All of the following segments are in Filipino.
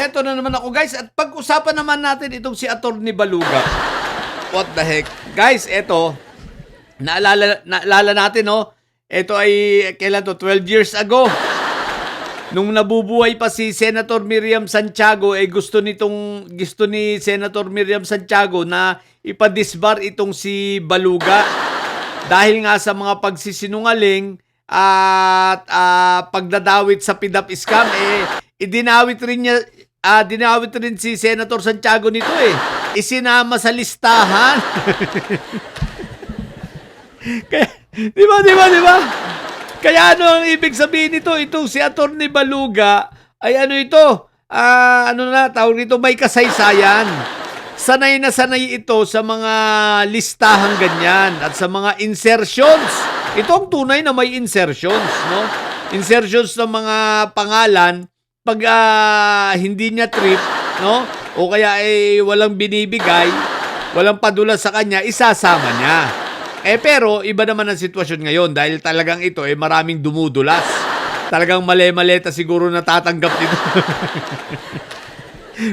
Heto na naman ako guys at pag-usapan naman natin itong si Atty. Baluga. What the heck? Guys, eto, naalala natin, no? Ito ay, kailan to? 12 years ago. Nung nabubuhay pa si Senator Miriam Santiago, gusto ni Senator Miriam Santiago na ipadisbar itong si Baluga. Dahil nga sa mga pagsisinungaling at pagdadawit sa PDAP scam, dinawit rin si Senator Santiago nito isinama sa listahan. Kaya, di ba? Kaya ano ang ibig sabihin nito? Itong si Atty. Baluga ay ano ito? Tawag nito, may kasaysayan. Sanay na sanay ito sa mga listahang ganyan at sa mga insertions. Ito ang tunay na may insertions, no? Insertions ng mga pangalan pag hindi niya trip, no? O kaya walang binibigay, walang padula sa kanya, isasama niya. Pero iba naman ang sitwasyon ngayon dahil talagang ito maraming dumudulas. Talagang mali-maleta siguro natatanggap nito.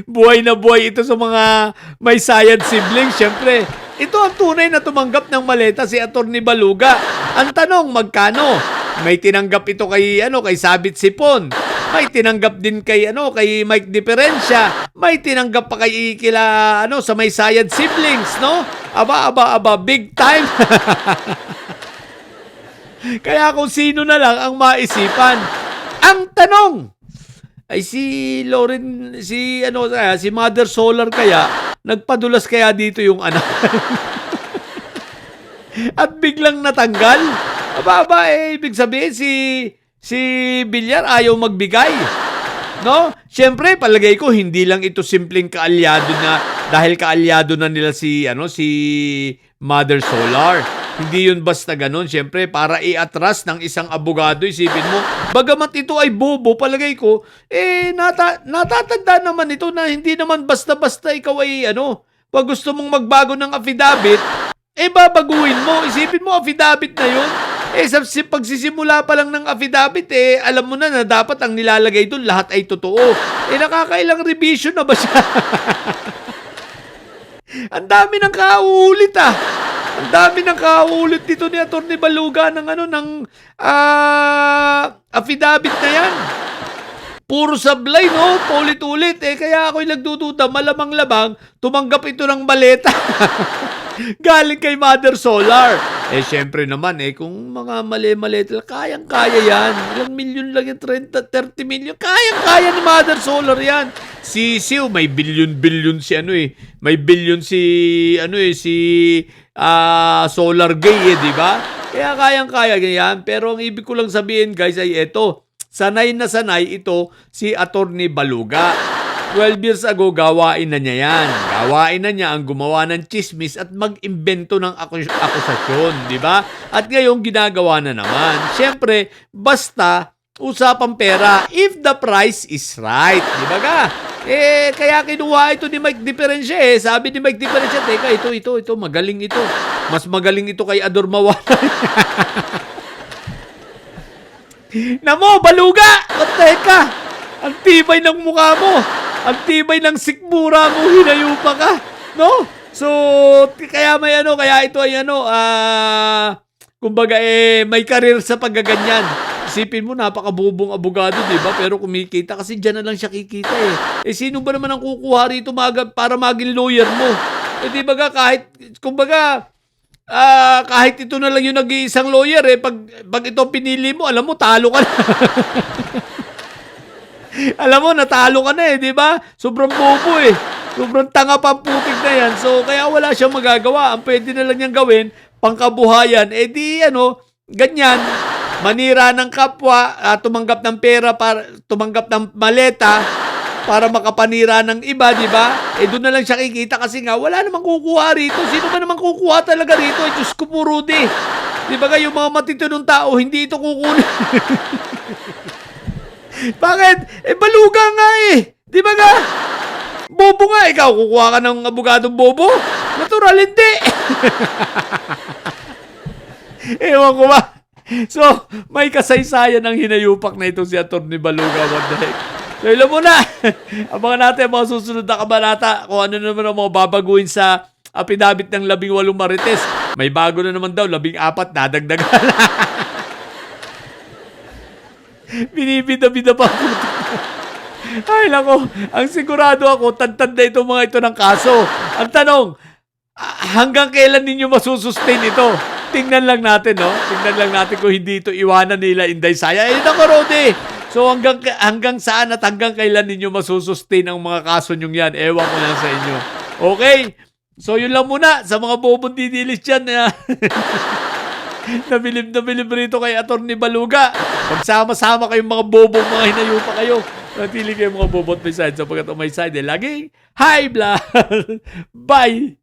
Buhay na buhay ito sa mga may science siblings. Siyempre, ito ang tunay na tumanggap ng maleta si Atty. Baluga. Ang tanong, magkano? May tinanggap ito kay Sabit Sipon. May tinanggap din kay Mike Diferensya. May tinanggap pa kay sa may science siblings, no? Aba, big time. Kaya kung sino na lang ang maisipan. Ang tanong ay si Mother Solar kaya nagpadulas kaya dito yung anak. At biglang natanggal. Aba, ibig sabihin si Villar ayaw magbigay. No? Siyempre, palagay ko hindi lang ito simpleng kaalyado na dahil kaalyado na nila si Mother Solar. Hindi yun basta ganun. Siyempre, para i-atras ng isang abogado, isipin mo, bagamat ito ay bobo, palagay ko, natatanda naman ito na hindi naman basta-basta ikaw pag gusto mong magbago ng affidavit, babaguhin mo. Isipin mo, affidavit na yun. Sa pagsisimula pa lang ng affidavit, alam mo na dapat ang nilalagay doon, lahat ay totoo. Nakakailang revision na ba siya? Ang dami ng kauulit Ang dami ng kauulit dito ni Atty. Baluga ng affidavit na yan. Puro sablay, no? Paulit-ulit. Kaya ako'y nagdududa, malamang-lamang, tumanggap ito ng maleta. Galing kay Mother Solar. Siyempre naman, kung mga mali-maleta, kayang-kaya yan. Ilang milyon lang yan, 30 milyon. Kayang-kaya ni Mother Solar yan. Si Siw, may billion si May billion si Solar Gay, di ba? Kaya kayang-kaya yan. Pero ang ibig ko lang sabihin, guys, ay ito. Sanay na sanay ito si Atty. Baluga. 12 years ago, gawain na niya yan. Gawain na niya ang gumawa ng chismis at mag-imbento ng akusasyon, di ba? At ngayon, ginagawa na naman. Siyempre, basta usapang pera if the price is right, di ba ka? Kaya kinuha ito ni Mike Diferensya Sabi ni Mike Diferensya, teka, ito, magaling ito. Mas magaling ito kay Ador Mawalay. Namo, Baluga! Teka, ang tibay ng mukha mo. Ang tibay ng sikmura mo, hinayupa ka. No? So, kaya kaya ito ay kumbaga may karir sa paggaganyan. Isipin mo, napakabubong abogado, di ba? Pero kumikita kasi dyan na lang siya kikita sino ba naman ang kukuha rito para maging lawyer mo? Di ba kahit ito na lang yung nag-iisang lawyer pag ito pinili mo, alam mo, talo ka na. Alam mo, natalo ka na di ba? Sobrang bobo Sobrang tanga pa ang putik na yan. So, kaya wala siyang magagawa. Ang pwede na lang niyang gawin, pangkabuhayan, ganyan. Manira ng kapwa, tumanggap ng pera, tumanggap ng maleta, para makapanira ng iba, di ba? Doon na lang siya kikita kasi nga, wala namang kukuha rito. Sino ba namang kukuha talaga rito? Diyos ko po, Rudy. Di ba yung mga matitinong tao, hindi ito kukunin. Bakit? Baluga nga Di ba nga? Bobo nga. Ikaw, kukuha ka ng abogadong bobo? Natural, hindi. Ewan ko ba? So, may kasaysayan ang hinayupak na ito si Atty. Baluga. What the heck? So, ilan muna. Abangan natin ang mga susunod na kabanata kung ano naman ang mga babaguhin sa apidabit ng 18 marites. May bago na naman daw, 14 dadagdagan. Binibida-bida pa ako. Ay, nako. Ang sigurado ako, tantad na itong mga ito ng kaso. Ang tanong, hanggang kailan ninyo masusustain ito? Tingnan lang natin, no? Tingnan lang natin kung hindi ito iwanan nila Inday Saya. Eh, nako, Rode. So, hanggang saan at hanggang kailan ninyo masusustain ang mga kaso nyong yan? Ewan ko lang sa inyo. Okay? So, yun lang muna sa mga bobong didilis dyan. Nabilib rito kay Atty. Baluga. Magsama-sama kayong mga bobong, mga hinayupa kayo. Natili kayo mga bobot may side sapagkat on my side, laging high blood. Bye!